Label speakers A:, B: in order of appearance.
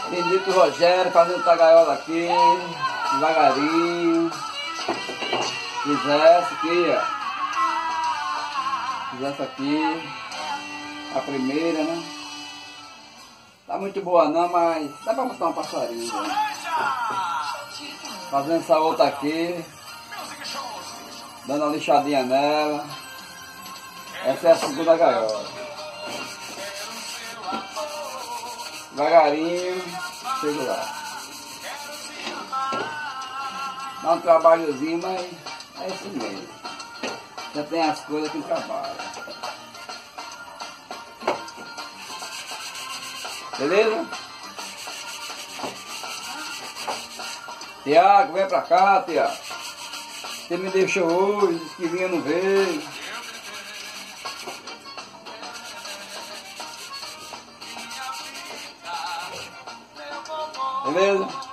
A: Bendito Rogério fazendo essa gaiola aqui, devagarinho. Fizesse aqui, ó. Fizesse aqui, a primeira, né? Tá muito boa não, mas dá pra botar um passarinho, né? Fazendo essa outra aqui, dando uma lixadinha nela. Essa é a segunda gaiola. Devagarinho, chego lá. Dá um trabalhozinho, mas é isso mesmo. Já tem as coisas que trabalham. Beleza? Tiago, vem pra cá, Tiago. Você me deixou hoje, disse que vinha, não veio. Beleza?